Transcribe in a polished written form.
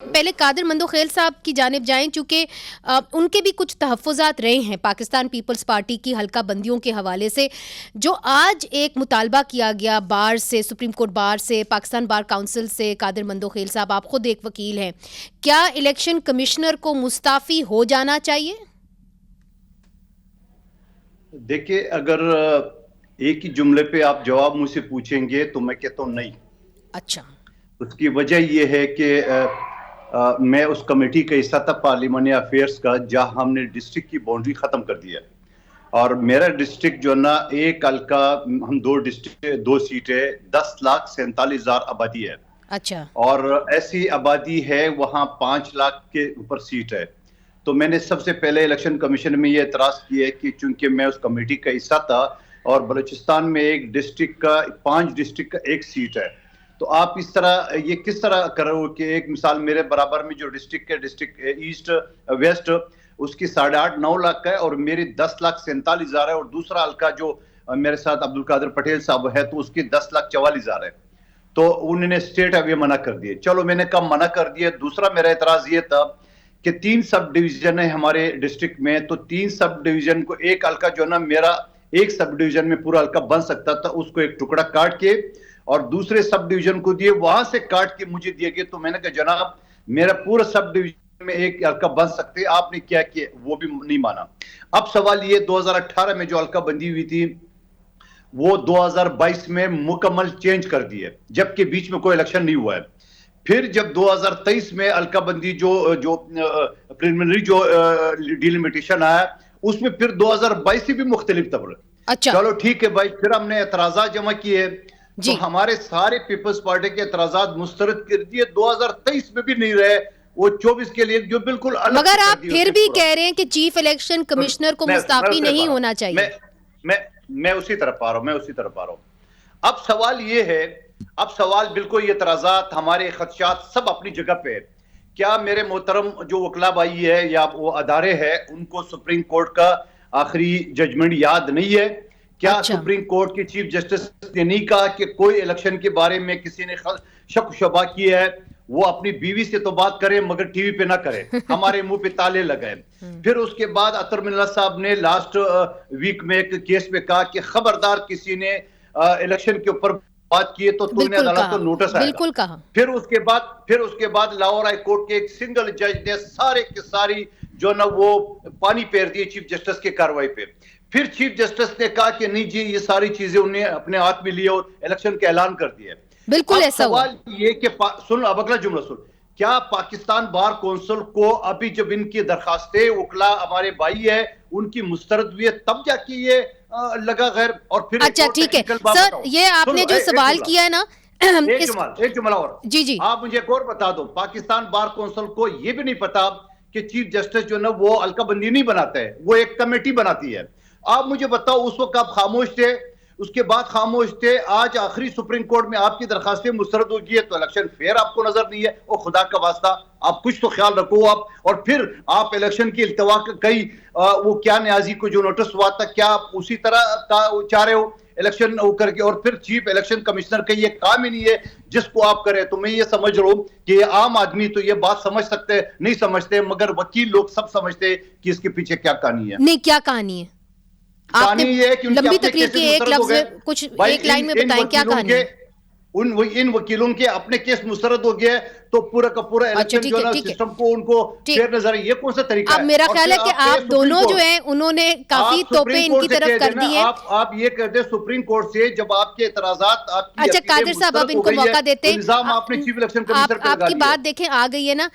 पहले कादिर मंदोखेल साहब की जानिब जाएं, चूंकि उनके भी कुछ तहफ़्फ़ुज़ात रहे हैं पाकिस्तान पीपल्स पार्टी की हल्का बंदियों के हवाले से। जो आज एक मुतालबा किया गया बार से, सुप्रीम कोर्ट बार से, पाकिस्तान बार काउंसिल से, कादिर मंदोखेल साहब आप खुद एक वकील हैं, क्या इलेक्शन कमिश्नर को मुस्ताफ़ी हो जाना चाहिए? देखिए, अगर एक ही जुमले पे आप जवाब मुझसे पूछेंगे तो मैं कहता हूँ नहीं। अच्छा। उसकी वजह यह है कि मैं उस कमेटी का हिस्सा था पार्लियामानी अफेयर्स का, जहां हमने डिस्ट्रिक्ट की बाउंड्री खत्म कर दिया। और मेरा डिस्ट्रिक्ट जो ना एक हल्का, हम दो डिस्ट्रिक्ट, दो सीटें, 10,47,000 आबादी है। अच्छा। और ऐसी आबादी है वहां 5 लाख के ऊपर सीट है। तो मैंने सबसे पहले इलेक्शन कमीशन में ये एतराज किया कि चूंकि मैं उस कमेटी का हिस्सा था और बलूचिस्तान में एक डिस्ट्रिक्ट का, 5 डिस्ट्रिक्ट का एक सीट है, तो आप इस तरह ये किस तरह करो कि एक मिसाल मेरे बराबर में जो डिस्ट्रिक्ट है, डिस्ट्रिक्ट ईस्ट वेस्ट, उसकी 8.5-9 लाख का है और मेरी 10,47,000 है। और दूसरा हल्का जो मेरे साथ अब्दुल कादिर पटेल साहब है, तो उसकी 10,44,000 है। तो उन्होंने स्टेट अब ये मना कर दिए। चलो, मैंने कब मना कर दिया। दूसरा मेरा एतराज ये था कि 3 सब डिवीजन है हमारे डिस्ट्रिक्ट में, तो 3 सब डिवीजन को एक हल्का जो ना मेरा एक सब डिवीजन में पूरा हल्का बन सकता था, उसको एक टुकड़ा काट के और दूसरे सब डिवीजन को दिए, वहां से काट के मुझे दिए गए। तो मैंने कहा जनाब, मेरा पूरा सब डिवीजन में एक हल्का बन सकते, आपने क्या किया, वो भी नहीं माना। अब सवाल ये, 2018 में जो हल्का बंदी हुई थी वो 2022 में मुकम्मल चेंज कर दी है, जबकि बीच में कोई इलेक्शन नहीं हुआ है। फिर जब 2023 में अलकाबंदी जो जो प्रिलिमिनरी जो डिलिमिटेशन आया, उसमें फिर 2022 से भी मुख्तलिफ तब। अच्छा। चलो ठीक है भाई, फिर हमने एतराज़ात जमा किए, तो जी। हमारे सारे पीपल्स पार्टी के एतराज़ात मुस्तरद कर दिए। 2023 में भी नहीं रहे, वो 24 के लिए जो बिल्कुल अलग मगर कर आप दिए फिर उसके भी पूरा। कह रहे हैं कि चीफ इलेक्शन कमिश्नर को मैं मुस्ताफी उसी तरफ नहीं आ रहा हूं। होना चाहिए। मैं उसी तरफ आ रहा हूं, मैं उसी तरफ आ रहा हूं। अब सवाल ये है, अब सवाल बिल्कुल, ये तराजात, हमारे खदशात सब अपनी जगह पे है। क्या मेरे मोहतरम जो वकला भाई है या वो अदारे हैं, उनको सुप्रीम कोर्ट का आखिरी जजमेंट याद नहीं है? क्या अच्छा। सुप्रीम कोर्ट के चीफ जस्टिस ने नहीं कहा कि कोई इलेक्शन के बारे में किसी ने शक शबा किया है, वो अपनी बीवी से तो बात करे मगर टीवी पे ना करे, हमारे मुंह पे ताले लगाए। फिर उसके बाद अतर मिल्ला साहब ने लास्ट वीक में एक केस में कहा कि खबरदार किसी ने इलेक्शन के ऊपर बात की है तो तुम्हें बिल्कुल अदालत कहा। को नोटिस आएगा। बिल्कुल कहा। फिर उसके बाद लाहौर हाई कोर्ट के एक सिंगल जज ने सारे के सारी जो ना वो पानी फेर दिए चीफ जस्टिस की कार्रवाई पे। फिर चीफ जस्टिस ने कहा कि नहीं जी, ये सारी चीजें उन्हें अपने हाथ में लिए और इलेक्शन का ऐलान कर दिया। बिल्कुल अब ऐसा हुआ। सवाल ये कि सुन, अब अगला जुमला सुन, क्या पाकिस्तान बार कौंसिल को अभी जब इनकी दरखास्तें उकला हमारे भाई है उनकी मुस्तरद हुई है, तब जाके ये लगा गैर? और फिर अच्छा ठीक है सर, ये आपने जो सवाल किया है ना एक जुमला और जी जी आप मुझे एक और बता दो। पाकिस्तान बार कौंसिल को यह भी नहीं पता कि चीफ जस्टिस जो ना वो अलकाबंदी नहीं बनाता है, वो एक कमेटी बनाती है। आप मुझे बताओ, उस वक्त आप खामोश थे, उसके बाद खामोश थे, आज आखिरी सुप्रीम कोर्ट में आपकी दरखास्तें मुस्तरद हो गई है, तो इलेक्शन फेयर आपको नजर नहीं है? और खुदा का वास्ता, आप कुछ तो ख्याल रखो आप। और फिर आप इलेक्शन की इल्तवा कई वो क्या न्याजी को जो नोटिस हुआ था, क्या आप उसी तरह का चाह रहे हो इलेक्शन करके? और फिर चीफ इलेक्शन कमिश्नर का ये काम ही नहीं है जिसको आप करें। तो मैं ये समझ रहा हूं कि आम आदमी तो ये बात समझ सकते नहीं समझते, मगर वकील लोग सब समझते कि इसके पीछे क्या कहानी है। नहीं, क्या कहानी है? आपने लंबी तकरीर की, एक लफ्ज कुछ एक लाइन में बताएं, क्या कहानी है? इन वकीलों के अपने केस मुस्तरद हो गए, तो पूरा का पूरा इलेक्शन जो है सिस्टम को उनको फेयर नजर है। ये कौन सा तरीका है? अब मेरा ख्याल है कि आप दोनों जो हैं उन्होंने काफी तोपे इनकी तरफ कर दी है। आप ये कहते हैं सुप्रीम कोर्ट से जब आपके एतराजात आपकी, अच्छा कादिर साहब, अब इनको मौका देते हैं। इल्जाम आपने चीफ इलेक्शन कमिश्नर पे लगा आपकी दिया। बात देखें आ गई है ना,